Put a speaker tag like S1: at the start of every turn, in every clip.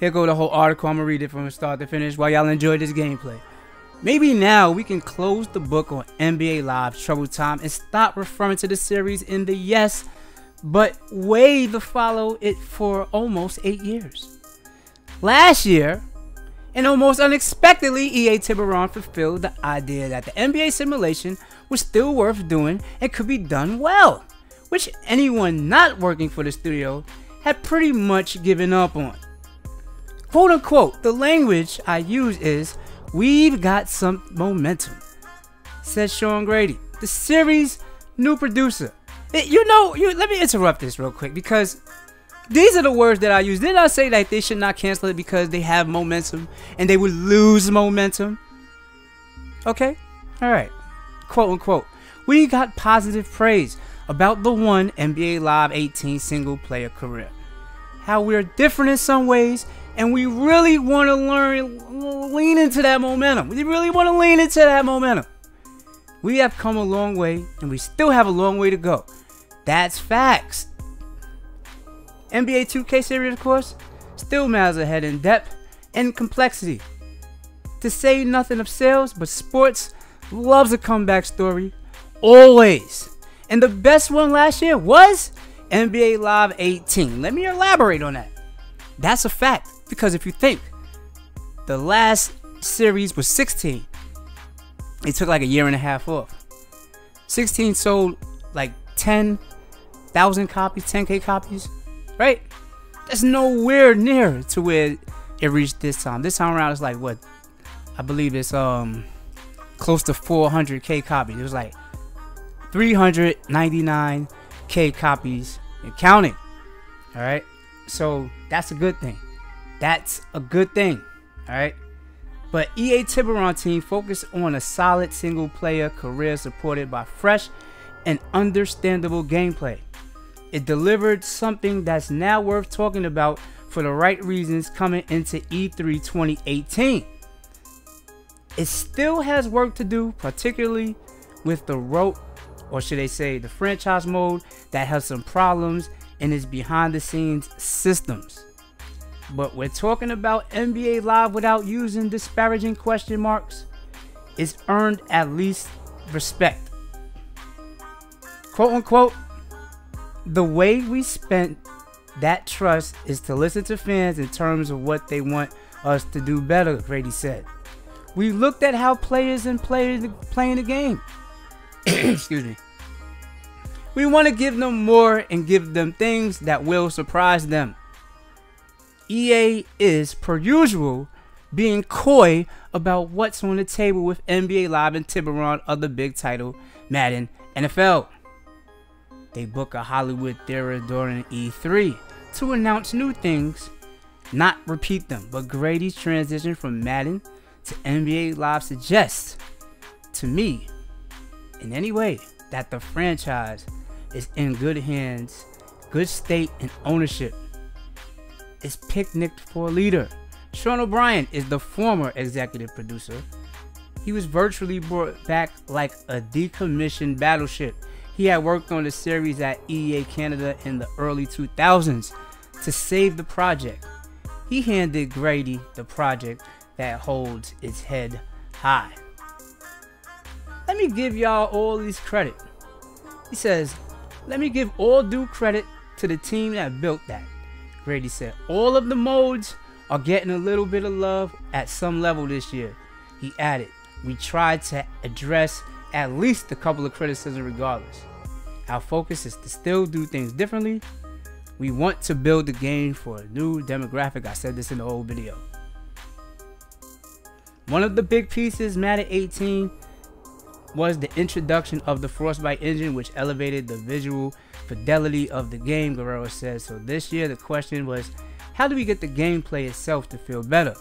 S1: Here go the whole article. I'm gonna read it from start to finish while y'all enjoy this gameplay. Maybe now we can close the book on NBA Live's troubled time and stop referring to the series in the yes, but way to follow it for almost 8 years. Last year, and almost unexpectedly, EA Tiburon fulfilled the idea that the NBA simulation was still worth doing and could be done well, which anyone not working for the studio had pretty much given up on. Quote unquote, the language I use is, "We've got some momentum," said Sean Grady, the series' new producer. Let me interrupt this real quick because these are the words that I use. Did I say that they should not cancel it because they have momentum and they would lose momentum? Okay, alright. Quote unquote, "We got positive praise about the one NBA Live 18 single player career. How we're different in some ways, and we really want to lean into that momentum. We really want to lean into that momentum. We have come a long way, and we still have a long way to go. That's facts. NBA 2K series, of course, still miles ahead in depth and complexity. To say nothing of sales, but sports loves a comeback story, always. And the best one last year was NBA Live 18. Let me elaborate on that. That's a fact, because if you think, the last series was 16. It took like a year and a half off. 16 sold like 10,000 copies, 10K copies, right? That's nowhere near to where it reached this time. This time around, it's like what? I believe it's close to 400K copies. It was like 399K copies and counting. All right, so that's a good thing. That's a good thing. All right, but EA Tiburon team focused on a solid single player career supported by fresh and understandable gameplay. It delivered something that's now worth talking about for the right reasons coming into E3 2018. It still has work to do, particularly with the or should they say the franchise mode that has some problems in its behind the scenes systems. But we're talking about NBA Live without using disparaging question marks. It's earned at least respect. Quote unquote, "The way we spent that trust is to listen to fans in terms of what they want us to do better," Grady said. "We looked at how players playing the game. Excuse me. We want to give them more and give them things that will surprise them." EA is, per usual, being coy about what's on the table with NBA Live and Tiburon of the big title, Madden NFL. They book a Hollywood theater during E3 to announce new things, not repeat them. But Grady's transition from Madden to NBA Live suggests, to me, in any way, that the franchise is in good hands, good state, and ownership. It's picnicked for a leader. Sean O'Brien is the former executive producer. He was virtually brought back like a decommissioned battleship. He had worked on the series at EA Canada in the early 2000s to save the project. He handed Grady the project that holds its head high. "Let me give y'all all this credit." He says, "Let me give all due credit to the team that built that." Grady said, "All of the modes are getting a little bit of love at some level this year." He added, "We tried to address at least a couple of criticisms regardless. Our focus is to still do things differently. We want to build the game for a new demographic." I said this in the old video. One of the big pieces, Madden 18, was the introduction of the Frostbite engine, which elevated the visual fidelity of the game, Guerrero says. So this year the question was, how do we get the gameplay itself to feel better?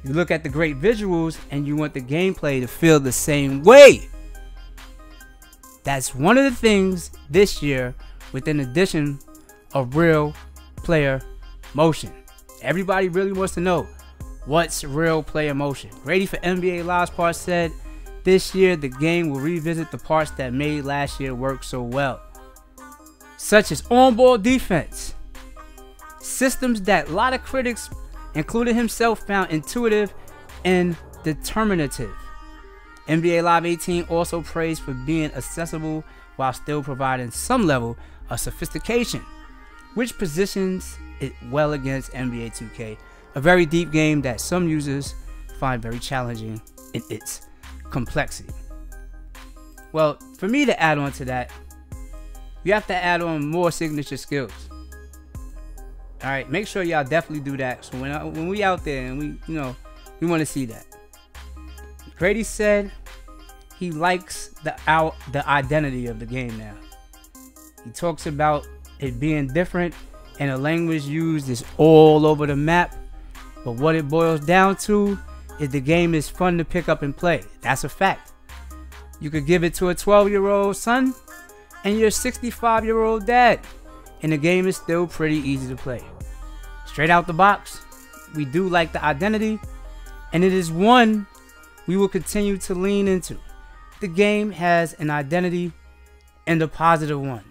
S1: You look at the great visuals and you want the gameplay to feel the same way. That's one of the things this year with an addition of real player motion. Everybody really wants to know, what's real player motion? Grady for NBA Live's part said, "This year the game will revisit the parts that made last year work so well, such as on-ball defense, systems that a lot of critics including himself, found intuitive and determinative. NBA Live 18 also praised for being accessible while still providing some level of sophistication, which positions it well against NBA 2K, a very deep game that some users find very challenging in its complexity. Well, for me to add on to that, you have to add on more signature skills. All right, make sure y'all definitely do that. So when we out there and we want to see that. Grady said he likes the identity of the game now. He talks about it being different and the language used is all over the map. But what it boils down to is the game is fun to pick up and play. That's a fact. You could give it to a 12-year-old son and your 65-year-old dad, and the game is still pretty easy to play. Straight out the box, we do like the identity, and it is one we will continue to lean into. The game has an identity and a positive one.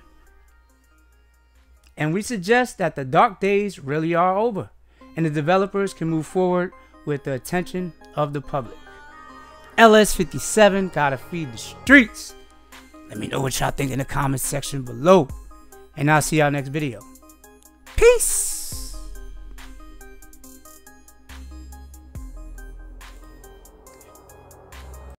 S1: And we suggest that the dark days really are over, and the developers can move forward with the attention of the public. LS57 gotta feed the streets. Let me know what y'all think in the comments section below, and I'll see y'all next video. Peace.